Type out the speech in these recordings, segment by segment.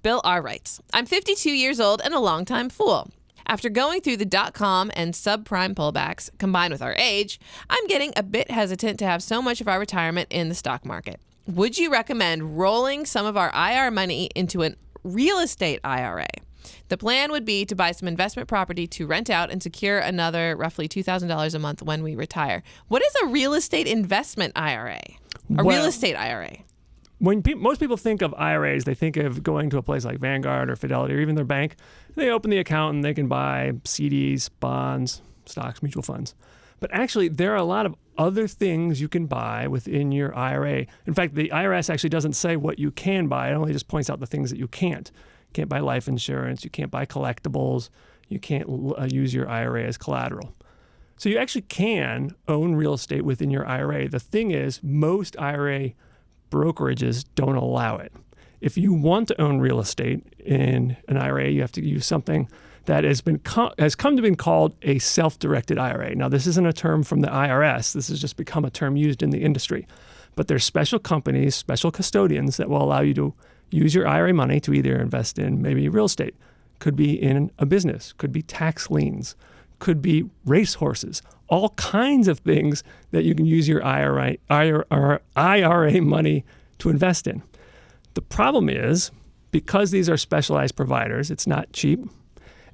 Bill R. writes, I'm 52 years old and a longtime fool. After going through the dot-com and subprime pullbacks, combined with our age, I'm getting a bit hesitant to have so much of our retirement in the stock market. Would you recommend rolling some of our IR money into a real estate IRA? The plan would be to buy some investment property to rent out and secure another roughly $2,000 a month when we retire. What is a real estate investment IRA? Real estate IRA? When most people think of IRAs, they think of going to a place like Vanguard or Fidelity or even their bank. They open the account and they can buy CDs, bonds, stocks, mutual funds. But actually, there are a lot of other things you can buy within your IRA. In fact, the IRS actually doesn't say what you can buy. It only just points out the things that you can't. You can't buy life insurance. You can't buy collectibles. You can't use your IRA as collateral. So you actually can own real estate within your IRA. The thing is, most IRA brokerages don't allow it. If you want to own real estate in an IRA, you have to use something that has come to be called a self-directed IRA. Now, this isn't a term from the IRS. This has just become a term used in the industry. But there's special companies, special custodians that will allow you to use your IRA money to either invest in maybe real estate, could be in a business, could be tax liens, could be racehorses, all kinds of things that you can use your IRA money to invest in. The problem is, because these are specialized providers, it's not cheap,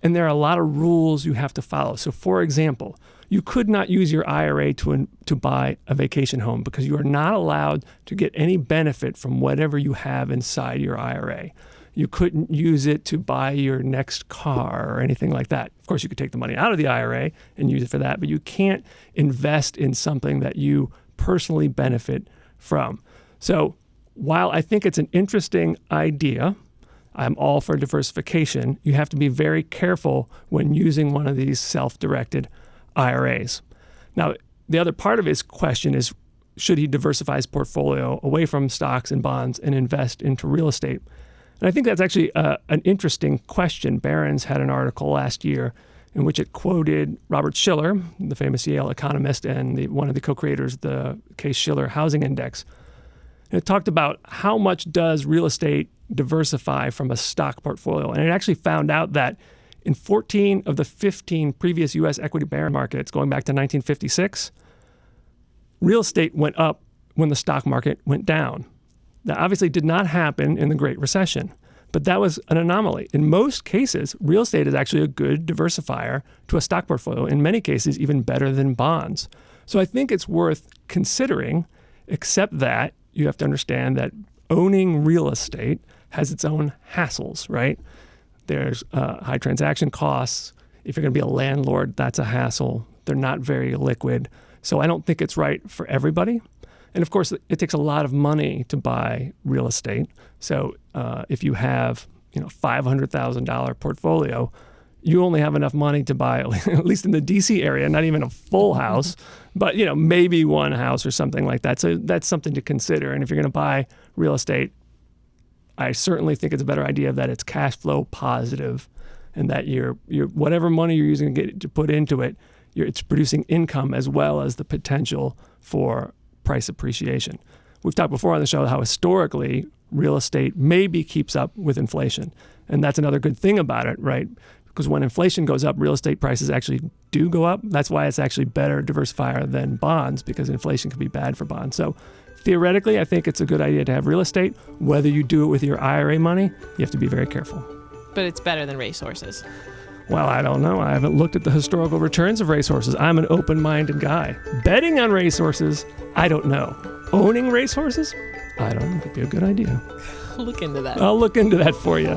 and there are a lot of rules you have to follow. So for example, you could not use your IRA to buy a vacation home because you are not allowed to get any benefit from whatever you have inside your IRA. You couldn't use it to buy your next car or anything like that. Of course, you could take the money out of the IRA and use it for that, but you can't invest in something that you personally benefit from. So while I think it's an interesting idea, I'm all for diversification, you have to be very careful when using one of these self-directed IRAs. Now, the other part of his question is, should he diversify his portfolio away from stocks and bonds and invest into real estate? And I think that's actually an interesting question. Barron's had an article last year in which it quoted Robert Shiller, the famous Yale economist and one of the co-creators of the Case-Shiller Housing Index. And it talked about how much does real estate diversify from a stock portfolio. And it actually found out that in 14 of the 15 previous U.S. equity bear markets, going back to 1956, real estate went up when the stock market went down. That obviously did not happen in the Great Recession, but that was an anomaly. In most cases, real estate is actually a good diversifier to a stock portfolio, in many cases even better than bonds. So I think it's worth considering, except that you have to understand that owning real estate has its own hassles, right? There's high transaction costs. If you're going to be a landlord, that's a hassle. They're not very liquid. So I don't think it's right for everybody. And of course, it takes a lot of money to buy real estate. So if you have, $500,000 portfolio, you only have enough money to buy, at least in the DC area, not even a full house, but maybe one house or something like that. So that's something to consider. And if you're going to buy real estate, I certainly think it's a better idea that it's cash flow positive, and that your whatever money you're using to put into it, it's producing income as well as the potential for price appreciation. We've talked before on the show how historically real estate maybe keeps up with inflation. And that's another good thing about it, right? Because when inflation goes up, real estate prices actually do go up. That's why it's actually better diversifier than bonds, because inflation can be bad for bonds. So theoretically, I think it's a good idea to have real estate. Whether you do it with your IRA money, you have to be very careful. But it's better than racehorses. Well, I don't know. I haven't looked at the historical returns of racehorses. I'm an open-minded guy. Betting on racehorses, I don't know. Owning racehorses, I don't think it'd be a good idea. Look into that. I'll look into that for you.